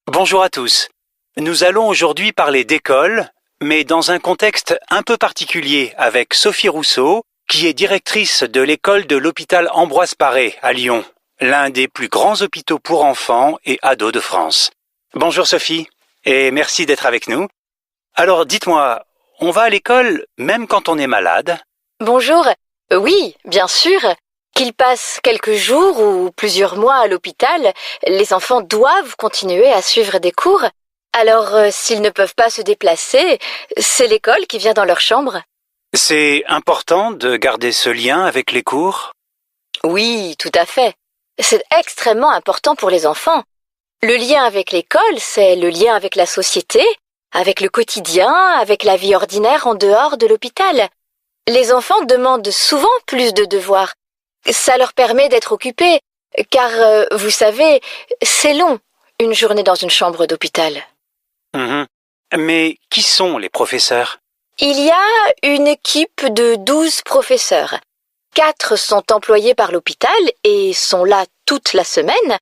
Bonjour à tous. Nous allons aujourd'hui parler d'école, mais dans un contexte un peu particulier avec Sophie Rousseau, qui est directrice de l'école de l'hôpital Ambroise Paré à Lyon, l'un des plus grands hôpitaux pour enfants et ados de France. Bonjour Sophie, et merci d'être avec nous. Alors dites-moi, on va à l'école même quand on est malade ? Bonjour. Oui, bien sûr. Qu'ils passent quelques jours ou plusieurs mois à l'hôpital, les enfants doivent continuer à suivre des cours. Alors, s'ils ne peuvent pas se déplacer, c'est l'école qui vient dans leur chambre. C'est important de garder ce lien avec les cours ? Oui, tout à fait. C'est extrêmement important pour les enfants. Le lien avec l'école, c'est le lien avec la société, avec le quotidien, avec la vie ordinaire en dehors de l'hôpital. Les enfants demandent souvent plus de devoirs. Ça leur permet d'être occupés, car, vous savez, c'est long, une journée dans une chambre d'hôpital. Mais qui sont les professeurs ? Il y a une équipe de 12 professeurs. 4 sont employés par l'hôpital et sont là toute la semaine,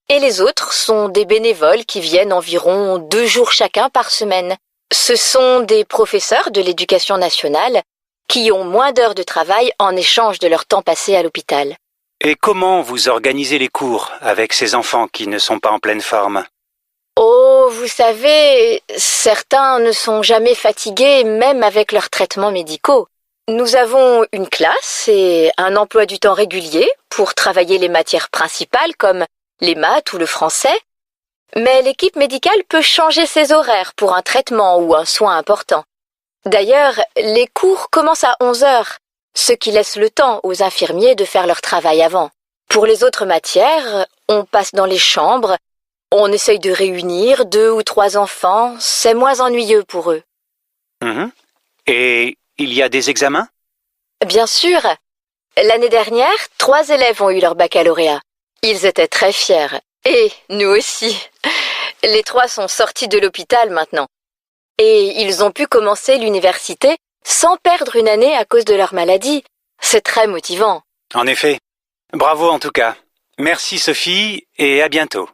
et les autres sont des bénévoles qui viennent environ 2 jours chacun par semaine. Ce sont des professeurs de l'éducation nationale qui ont moins d'heures de travail en échange de leur temps passé à l'hôpital. Et comment vous organisez les cours avec ces enfants qui ne sont pas en pleine forme ? Oh, vous savez, certains ne sont jamais fatigués même avec leurs traitements médicaux. Nous avons une classe et un emploi du temps régulier pour travailler les matières principales comme les maths ou le français, mais l'équipe médicale peut changer ses horaires pour un traitement ou un soin important. D'ailleurs, les cours commencent à 11 heures, ce qui laisse le temps aux infirmiers de faire leur travail avant. Pour les autres matières, on passe dans les chambres, on essaye de réunir 2 ou 3 enfants, c'est moins ennuyeux pour eux. Et il y a des examens ? Bien sûr. L'année dernière, 3 élèves ont eu leur baccalauréat. Ils étaient très fiers. Et nous aussi. Les 3 sont sortis de l'hôpital maintenant. Et ils ont pu commencer l'université sans perdre une année à cause de leur maladie. C'est très motivant. En effet. Bravo en tout cas. Merci Sophie et à bientôt.